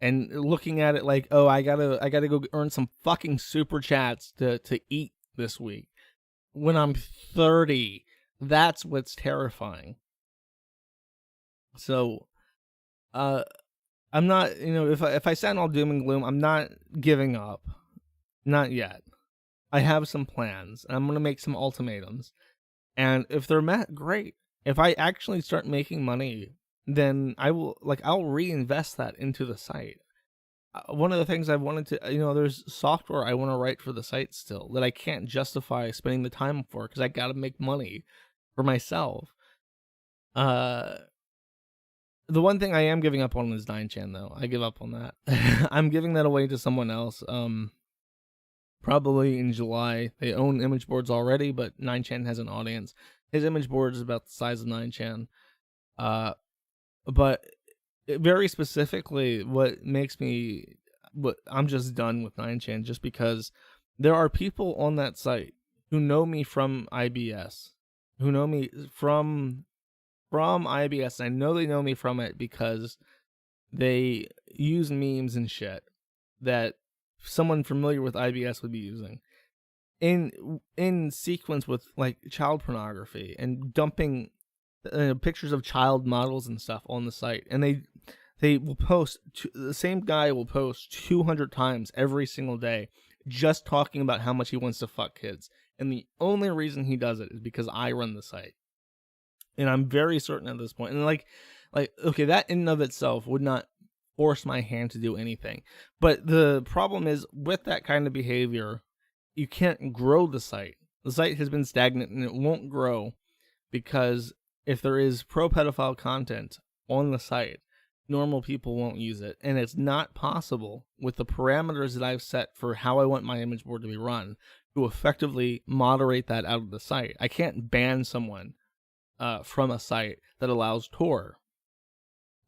and looking at it like, oh, I gotta go earn some fucking super chats to eat this week when I'm 30. That's what's terrifying. So I'm not, if I sound all doom and gloom, I'm not giving up, not yet. I have some plans, and I'm gonna make some ultimatums, and if they're met, great. If I actually start making money, then I'll reinvest that into the site. One of the things I've wanted to, there's software I want to write for the site still that I can't justify spending the time for, because I got to make money for myself. The one thing I am giving up on is 9chan, though. I give up on that. I'm giving that away to someone else. Probably in July. They own image boards already, but 9chan has an audience. His image board is about the size of 9chan. But very specifically, I'm just done with 9chan, just because there are people on that site who know me from IBS, who know me from IBS. I know they know me from it because they use memes and shit that someone familiar with IBS would be using in sequence with like child pornography and dumping pictures of child models and stuff on the site, and They will post, the same guy will post 200 times every single day just talking about how much he wants to fuck kids. And the only reason he does it is because I run the site. And I'm very certain at this point. And okay, that in and of itself would not force my hand to do anything. But the problem is with that kind of behavior, you can't grow the site. The site has been stagnant and it won't grow because if there is pro-pedophile content on the site, normal people won't use it. And it's not possible with the parameters that I've set for how I want my image board to be run to effectively moderate that out of the site. I can't ban someone from a site that allows Tor.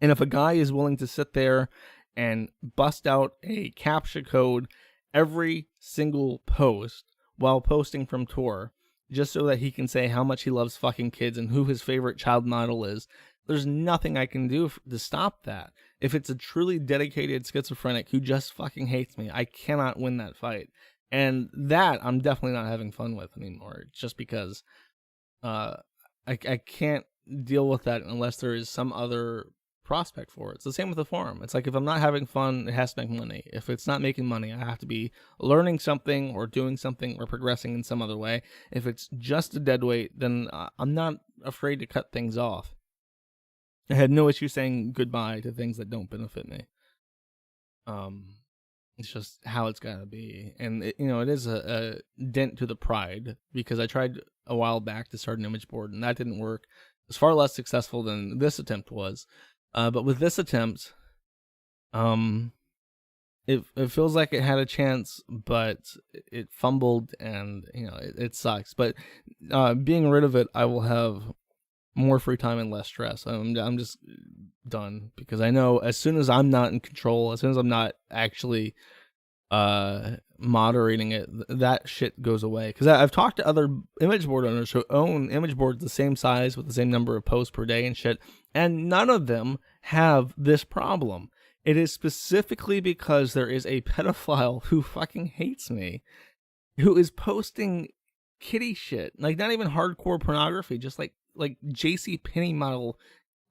And if a guy is willing to sit there and bust out a CAPTCHA code every single post while posting from Tor, just so that he can say how much he loves fucking kids and who his favorite child model is, there's nothing I can do to stop that. If it's a truly dedicated schizophrenic who just fucking hates me, I cannot win that fight. And that I'm definitely not having fun with anymore, just because I can't deal with that unless there is some other prospect for it. It's the same with the forum. It's like, if I'm not having fun, it has to make money. If it's not making money, I have to be learning something or doing something or progressing in some other way. If it's just a dead weight, then I'm not afraid to cut things off. I had no issue saying goodbye to things that don't benefit me. It's just how it's gotta be. And it is a dent to the pride, because I tried a while back to start an image board and that didn't work. It was far less successful than this attempt was. But with this attempt, it feels like it had a chance, but it fumbled, and it sucks. But being rid of it, I will have more free time and less stress. I'm just done, because I know as soon as I'm not in control, as soon as I'm not actually moderating it, that shit goes away. Because I've talked to other image board owners who own image boards the same size with the same number of posts per day and shit, and none of them have this problem. It is specifically because there is a pedophile who fucking hates me, who is posting kitty shit, like not even hardcore pornography, just like JC Penney models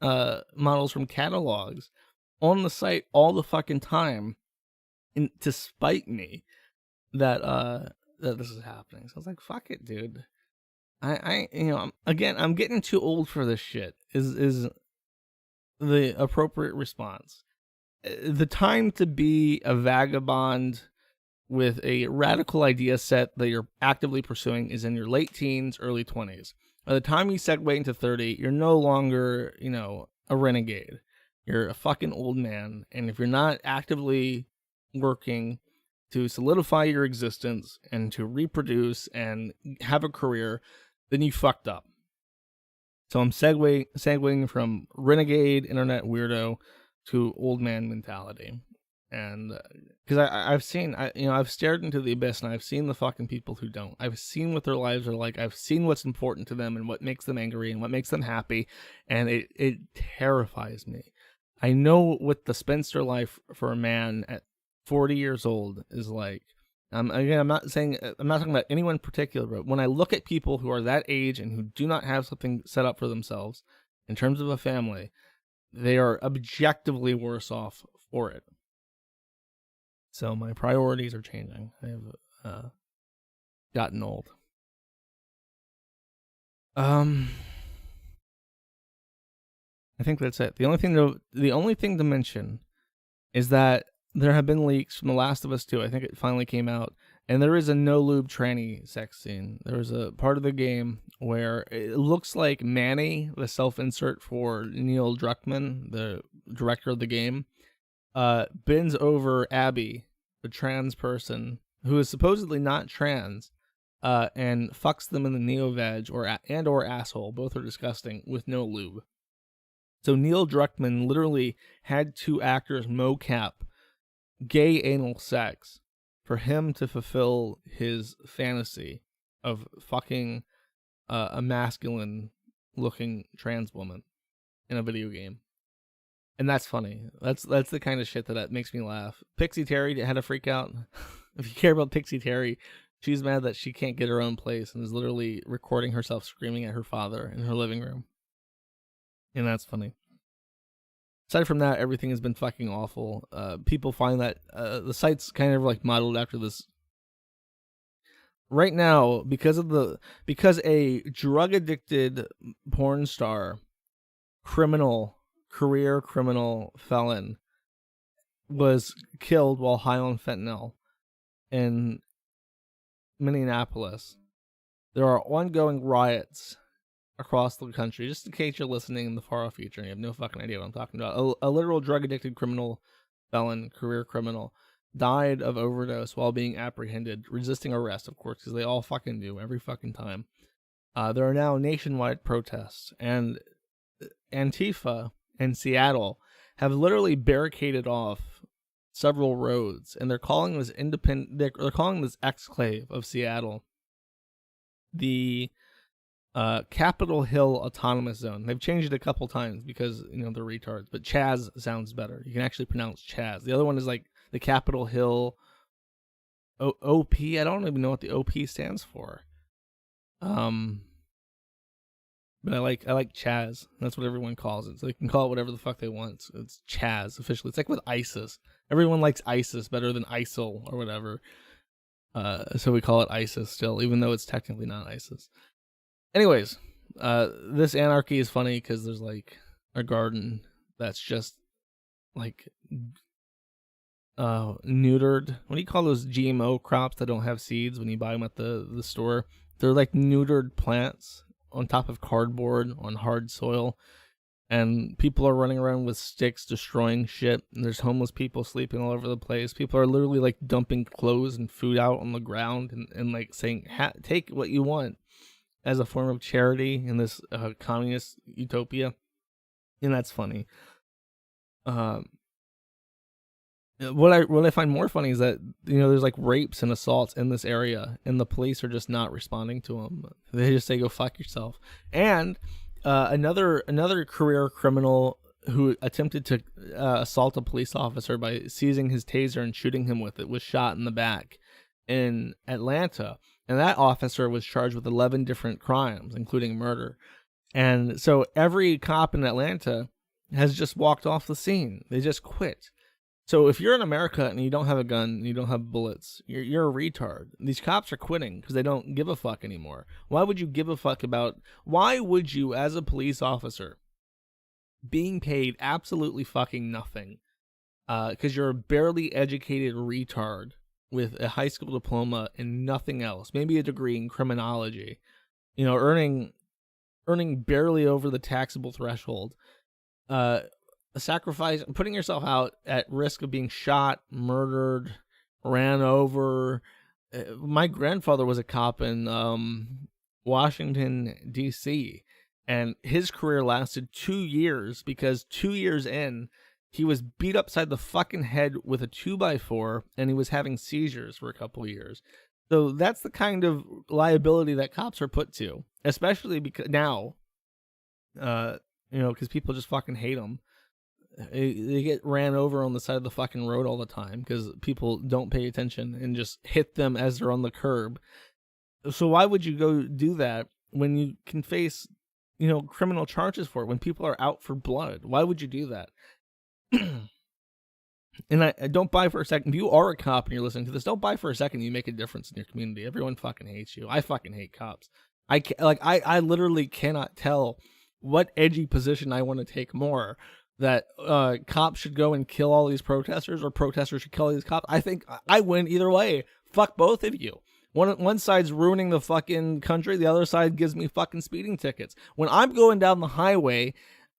from catalogs on the site all the fucking time, and to spite me that this is happening. So I was like, fuck it, dude. I'm getting too old for this shit is the appropriate response. The time to be a vagabond with a radical idea set that you're actively pursuing is in your late teens, early 20s. By the time you segue into 30, you're no longer, a renegade. You're a fucking old man. And if you're not actively working to solidify your existence and to reproduce and have a career, then you fucked up. So I'm segueing from renegade internet weirdo to old man mentality. And because I've seen, I've stared into the abyss, and I've seen the fucking people who don't. I've seen what their lives are like. I've seen what's important to them and what makes them angry and what makes them happy. And it terrifies me. I know what the spinster life for a man at 40 years old is like. Again, I'm not talking about anyone in particular, but when I look at people who are that age and who do not have something set up for themselves in terms of a family, they are objectively worse off for it. So my priorities are changing. I have gotten old. I think that's it. The only thing to mention is that there have been leaks from The Last of Us 2. I think it finally came out, and there is a no lube tranny sex scene. There was a part of the game where it looks like Manny, the self-insert for Neil Druckmann, the director of the game, bends over Abby, the trans person who is supposedly not trans, and fucks them in the neo-veg or asshole. Both are disgusting, with no lube. So Neil Druckmann literally had two actors mocap gay anal sex for him to fulfill his fantasy of fucking a masculine-looking trans woman in a video game. And that's funny. That's the kind of shit that makes me laugh. Pixie Terry had a freak out. If you care about Pixie Terry, she's mad that she can't get her own place and is literally recording herself screaming at her father in her living room. And that's funny. Aside from that, everything has been fucking awful. People find that the site's kind of like modeled after this. Right now, because a drug addicted porn star, career criminal felon, was killed while high on fentanyl in Minneapolis. There are ongoing riots across the country. Just in case you're listening in the far off future and you have no fucking idea what I'm talking about, a literal drug addicted criminal felon, career criminal, died of overdose while being apprehended, resisting arrest, of course, because they all fucking do every fucking time. There are now nationwide protests, and Antifa in Seattle have literally barricaded off several roads, and they're calling this they're calling this exclave of Seattle the Capitol Hill Autonomous Zone. They've changed it a couple times because, you know, they're retards, but Chaz sounds better. You can actually pronounce Chaz. The other one is like the Capitol Hill OP. I don't even know what the OP stands for. But I like Chaz. That's what everyone calls it. So they can call it whatever the fuck they want. It's Chaz officially. It's like with ISIS. Everyone likes ISIS better than ISIL or whatever. So we call it ISIS still, even though it's technically not ISIS. Anyways, this anarchy is funny because there's like a garden that's just like neutered. What do you call those GMO crops that don't have seeds when you buy them at the store? They're like neutered plants on top of cardboard on hard soil, and people are running around with sticks destroying shit, and there's homeless people sleeping all over the place. People are literally like dumping clothes and food out on the ground and like saying, take what you want, as a form of charity in this communist utopia. And that's funny. What I find more funny is that, you know, there's like rapes and assaults in this area, and the police are just not responding to them. They just say, go fuck yourself. And another career criminal who attempted to assault a police officer by seizing his taser and shooting him with it was shot in the back in Atlanta. And that officer was charged with 11 different crimes, including murder. And so every cop in Atlanta has just walked off the scene. They just quit. So if you're in America and you don't have a gun, and you don't have bullets, you're a retard. These cops are quitting because they don't give a fuck anymore. Why would you give a fuck why would you, as a police officer, being paid absolutely fucking nothing, because you're a barely educated retard with a high school diploma and nothing else, maybe a degree in criminology, you know, earning barely over the taxable threshold, sacrifice, putting yourself out at risk of being shot, murdered, ran over. My grandfather was a cop in Washington, D.C., and his career lasted 2 years because 2 years in, he was beat upside the fucking head with a 2x4, and he was having seizures for a couple years. So that's the kind of liability that cops are put to, especially because now, you know, because people just fucking hate them. They get ran over on the side of the fucking road all the time because people don't pay attention and just hit them as they're on the curb. So why would you go do that when you can face, you know, criminal charges for it, when people are out for blood? Why would you do that? And I don't buy for a second. If you are a cop and you're listening to this, don't buy for a second you make a difference in your community. Everyone fucking hates you. I fucking hate cops. I literally cannot tell what edgy position I want to take more. That cops should go and kill all these protesters, or protesters should kill all these cops. I think I win either way. Fuck both of you. One side's ruining the fucking country. The other side gives me fucking speeding tickets. When I'm going down the highway,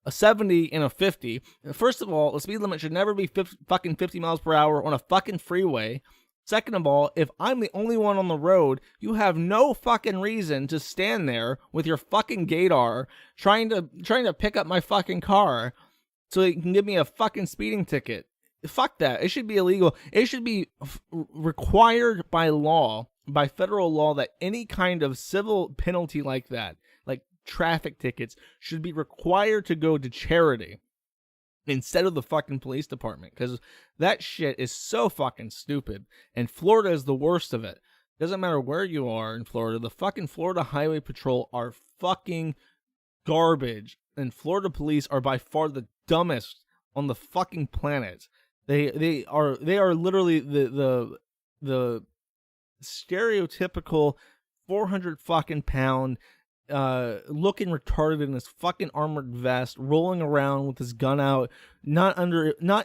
a 70 and a 50, first of all, the speed limit should never be fucking 50 miles per hour on a fucking freeway. Second of all, if I'm the only one on the road, you have no fucking reason to stand there with your fucking gaydar trying to pick up my fucking car so you can give me a fucking speeding ticket. Fuck that. It should be illegal. It should be required by law, by federal law, that any kind of civil penalty like that, like traffic tickets, should be required to go to charity instead of the fucking police department, because that shit is so fucking stupid. And Florida is the worst of it. Doesn't matter where you are in Florida, the fucking Florida Highway Patrol are fucking garbage. And Florida police are by far the dumbest on the fucking planet. They are literally the stereotypical 400 fucking pound looking retarded in his fucking armored vest, rolling around with his gun out, not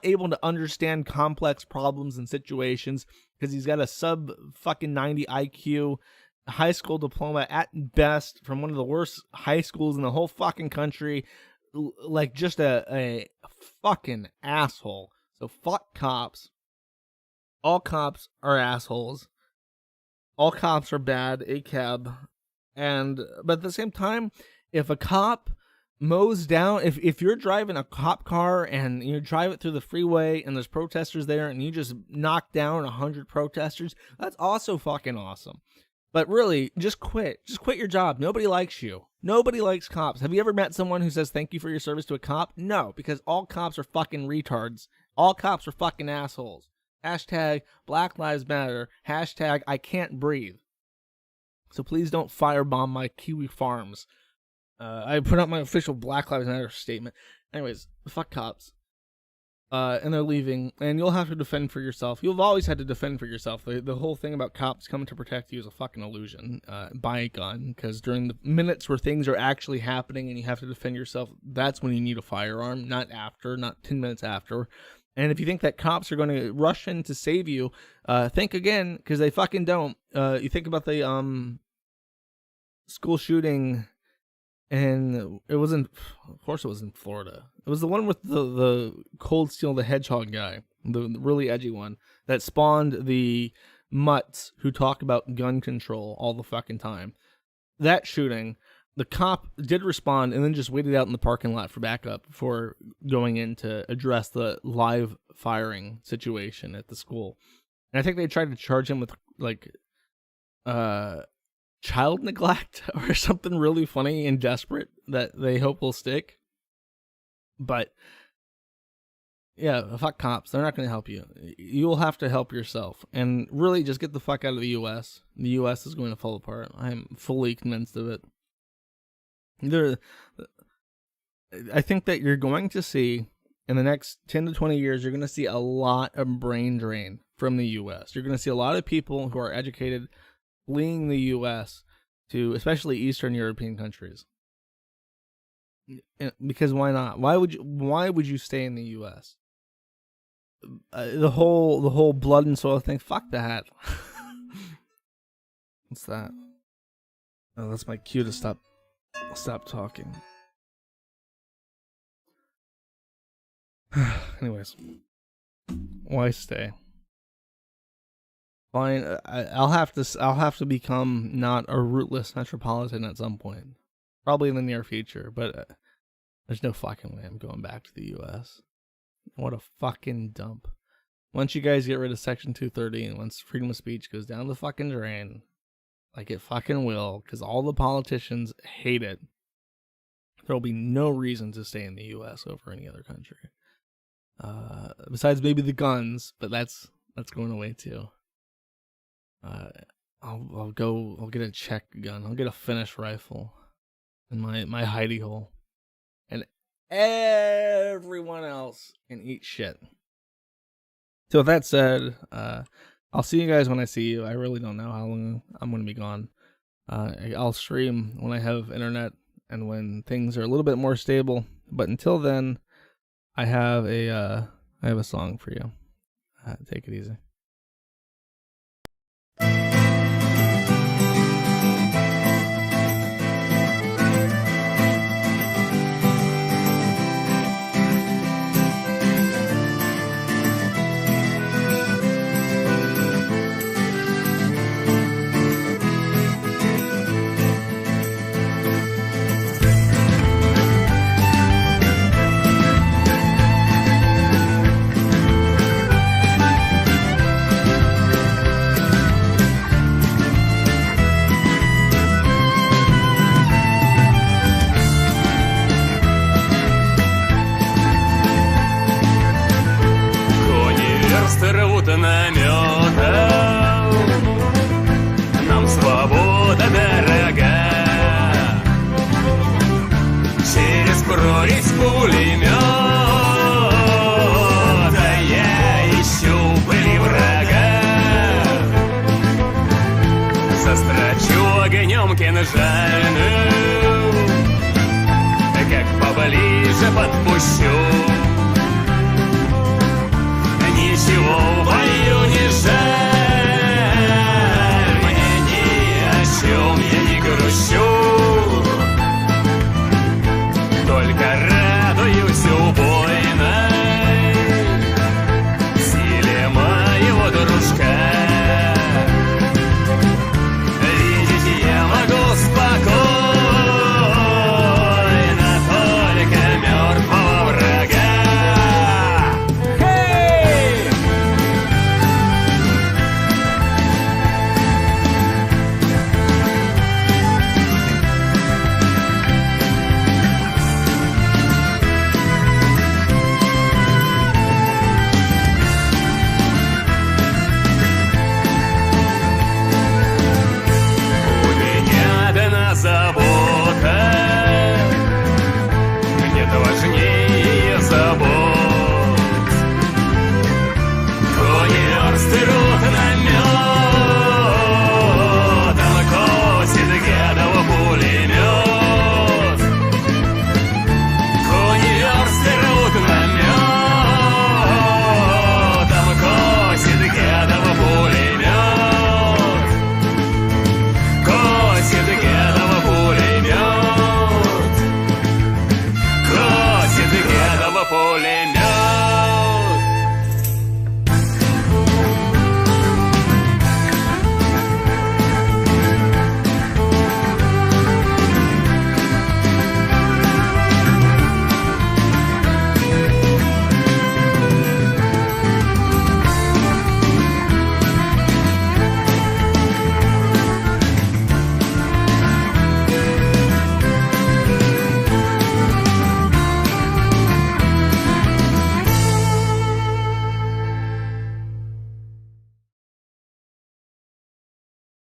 able to understand complex problems and situations because he's got a sub fucking 90 IQ, high school diploma at best from one of the worst high schools in the whole fucking country, like just a fucking asshole. So fuck cops. All cops are assholes. All cops are bad, ACAB. But at the same time, if a cop mows down, if you're driving a cop car and you drive it through the freeway and there's protesters there and you just knock down 100 protesters, that's also fucking awesome. But really, just quit. Just quit your job. Nobody likes you. Nobody likes cops. Have you ever met someone who says thank you for your service to a cop? No, because all cops are fucking retards. All cops are fucking assholes. Hashtag Black Lives Matter. Hashtag I can't breathe. So please don't firebomb my Kiwi farms. I put out my official Black Lives Matter statement. Anyways, fuck cops. And they're leaving, and you'll have to defend for yourself. You've always had to defend for yourself. The whole thing about cops coming to protect you is a fucking illusion. Buy a gun, because during the minutes where things are actually happening and you have to defend yourself, that's when you need a firearm, not after, not 10 minutes after. And if you think that cops are going to rush in to save you, think again, because they fucking don't. You think about the school shooting, and it wasn't, of course it was in Florida. It was the one with the Cold Steel the Hedgehog guy, the really edgy one, that spawned the mutts who talk about gun control all the fucking time. That shooting, the cop did respond and then just waited out in the parking lot for backup before going in to address the live firing situation at the school. And I think they tried to charge him with, like, child neglect or something really funny and desperate that they hope will stick. But yeah, fuck cops. They're not going to help you. You'll have to help yourself. And really just get the fuck out of the US. The US is going to fall apart. I'm fully convinced of it. I think that you're going to see in the next 10 to 20 years, you're going to see a lot of brain drain from the US. You're going to see a lot of people who are educated fleeing the US to especially Eastern European countries. Because why not? Why would you stay in the US? The whole blood and soil thing, fuck that. What's that? Oh, that's my cue to stop talking. Anyways, why stay? Fine, I'll have to become not a rootless metropolitan at some point, probably in the near future. But there's no fucking way I'm going back to the U.S. What a fucking dump! Once you guys get rid of Section 230 and once freedom of speech goes down the fucking drain, like it fucking will, because all the politicians hate it, there'll be no reason to stay in the U.S. over any other country. Besides maybe the guns, but that's going away too. I'll get a Czech gun. I'll get a Finnish rifle in my hidey hole, and everyone else can eat shit. So with that said, I'll see you guys when I see you. I really don't know how long I'm going to be gone. I'll stream when I have internet and when things are a little bit more stable. But until then, I have a song for you. Take it easy. Нам свобода дорога. Через прорезь пулемет